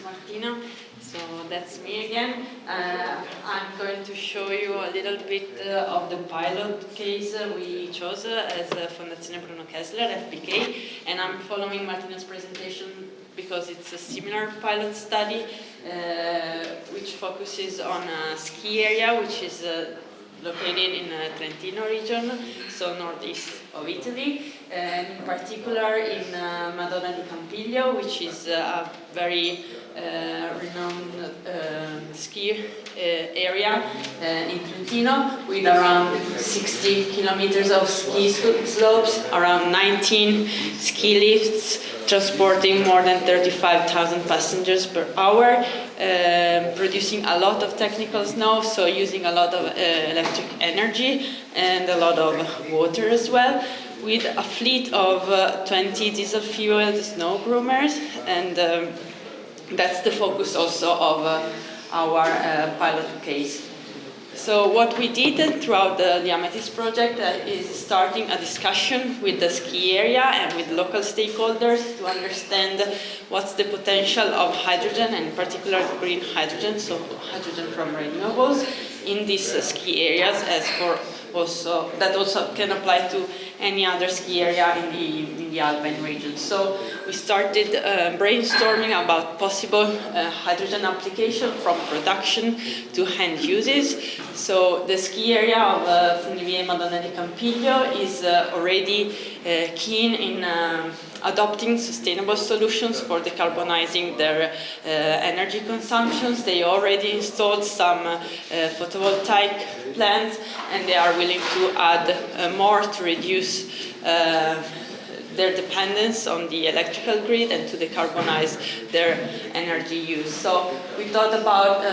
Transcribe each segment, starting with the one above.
Martina. So that's me again. I'm going to show you a little bit of the pilot case we chose as Fondazione Bruno Kessler, FBK, and I'm following Martina's presentation because it's a similar pilot study which focuses on a ski area which is located in Trentino region, so northeast of Italy, and in particular in Madonna di Campiglio, which is a very renowned ski area in Trentino, with around 60 kilometers of ski slopes, around 19 ski lifts, transporting more than 35,000 passengers per hour, producing a lot of technical snow, so using a lot of electric energy and a lot of water as well, with a fleet of 20 diesel-fueled snow groomers, and that's the focus also of our pilot case. So what we did throughout the Amethyst project is starting a discussion with the ski area and with local stakeholders to understand what's the potential of hydrogen, and in particular green hydrogen, so hydrogen from renewables, in these ski areas, as for also that also can apply to any other ski area in the Alpine region. So we started brainstorming about possible hydrogen application from production to end uses. So the ski area of Funivie Madonna di Campiglio is already keen in adopting sustainable solutions for decarbonizing their energy consumptions. They already installed some photovoltaic plants, and they are willing to add more to reduce their dependence on the electrical grid and to decarbonize their energy use. So we thought about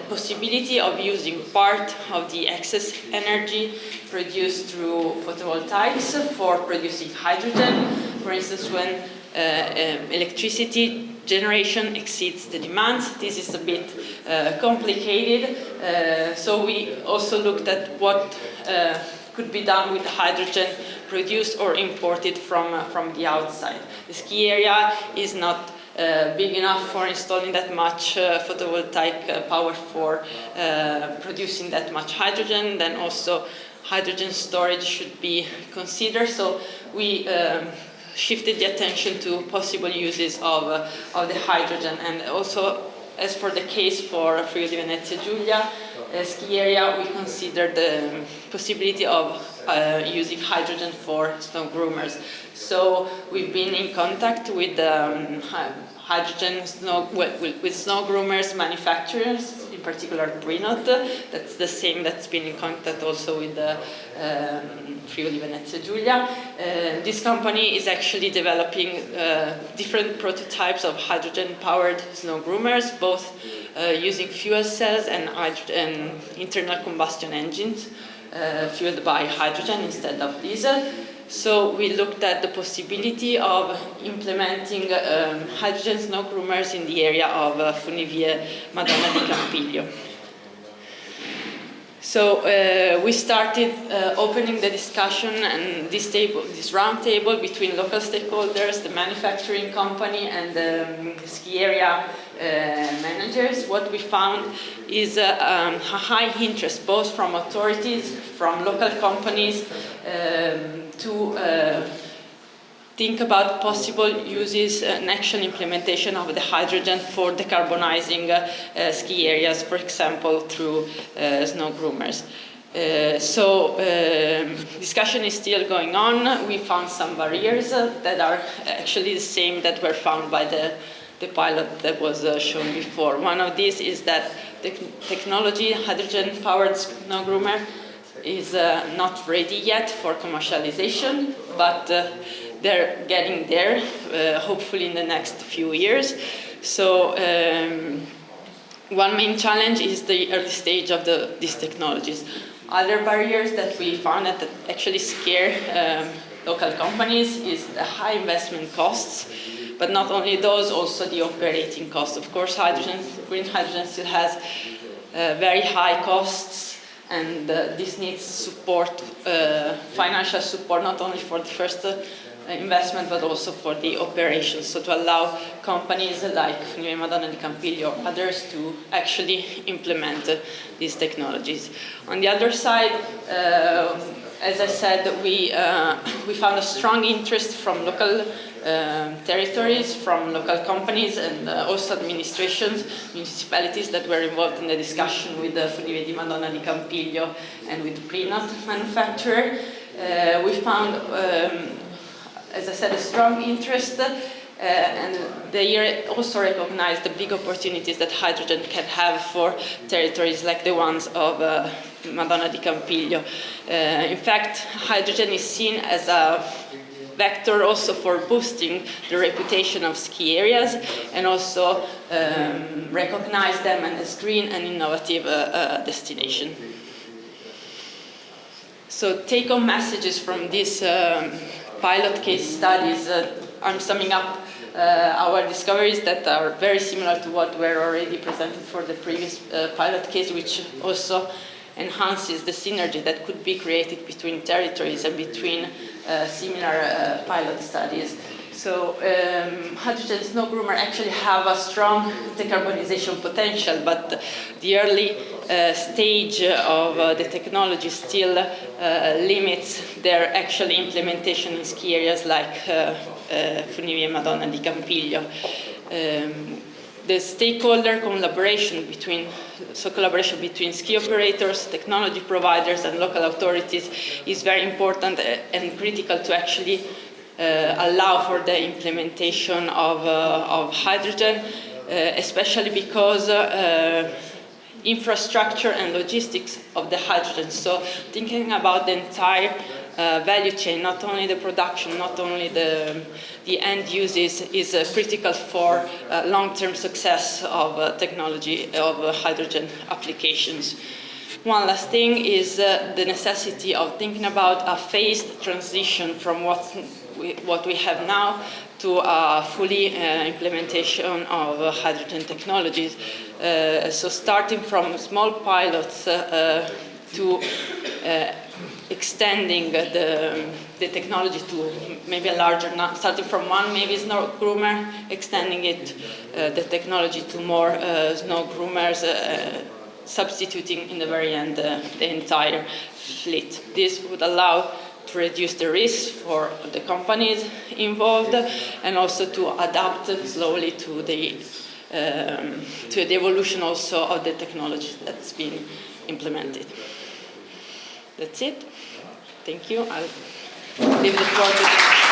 possibility of using part of the excess energy produced through photovoltaics for producing hydrogen. For instance, when electricity generation exceeds the demand, this is a bit complicated. So we also looked at what could be done with hydrogen produced or imported from the outside. The ski area is not big enough for installing that much photovoltaic power for producing that much hydrogen. Then also hydrogen storage should be considered. So we shifted the attention to possible uses of the hydrogen, and also as for the case for Friuli Venezia Giulia ski area, we considered the possibility of using hydrogen for snow groomers. So we've been in contact with hydrogen with snow groomers manufacturers, in particular Brinot. That's the same that's been in contact also with the Friuli Venezia Giulia. This company is actually developing different prototypes of hydrogen-powered snow groomers, both using fuel cells and internal combustion engines fueled by hydrogen instead of diesel. So we looked at the possibility of implementing hydrogen snow groomers in the area of Funivie Madonna di Campiglio. So we started opening the discussion and this round table between local stakeholders, the manufacturing company, and the ski area managers. What we found is a high interest both from authorities, from local companies, to think about possible uses and actual implementation of the hydrogen for decarbonizing ski areas, for example, through snow groomers. So discussion is still going on. We found some barriers that are actually the same that were found by the pilot that was shown before. One of these is that the technology, hydrogen-powered snow groomer, is not ready yet for commercialization, but they're getting there, hopefully in the next few years. So one main challenge is the early stage of these technologies. Other barriers that we found that actually scare local companies is the high investment costs, but not only those, also the operating costs. Of course, green hydrogen still has very high costs, and this needs support, financial support, not only for the first investment, but also for the operations, so to allow companies like Madonna di Campiglio or others to actually implement these technologies. On the other side, as I said, we found a strong interest from local territories, from local companies, and also administrations, municipalities that were involved in the discussion with the Funivie Madonna di Campiglio and with the pre-nut manufacturer. We found, as I said, a strong interest, and they also recognized the big opportunities that hydrogen can have for territories like the ones of Madonna di Campiglio. In fact, hydrogen is seen as a vector also for boosting the reputation of ski areas, and also recognize them as green and innovative destination. So take-home messages from these pilot case studies, I'm summing up our discoveries that are very similar to what were already presented for the previous pilot case, which also enhances the synergy that could be created between territories and between similar pilot studies. So hydrogen snow groomer actually have a strong decarbonization potential, but the early stage of the technology still limits their actual implementation in ski areas like Funivie Madonna di Campiglio. The stakeholder collaboration between ski operators, technology providers, and local authorities is very important and critical to actually allow for the implementation of hydrogen, especially because infrastructure and logistics of the hydrogen. So thinking about the entire value chain, not only the production, not only the end uses, is critical for long-term success of technology of hydrogen applications. One last thing is the necessity of thinking about a phased transition from what we have now to a fully implementation of hydrogen technologies. So starting from small pilots to extending the technology to maybe a larger, starting from one maybe snow groomer, extending it, the technology to more snow groomers, substituting in the very end the entire fleet. This would allow to reduce the risks for the companies involved, and also to adapt slowly to the evolution also of the technology that's been implemented. That's it. Thank you. I'll leave the floor to the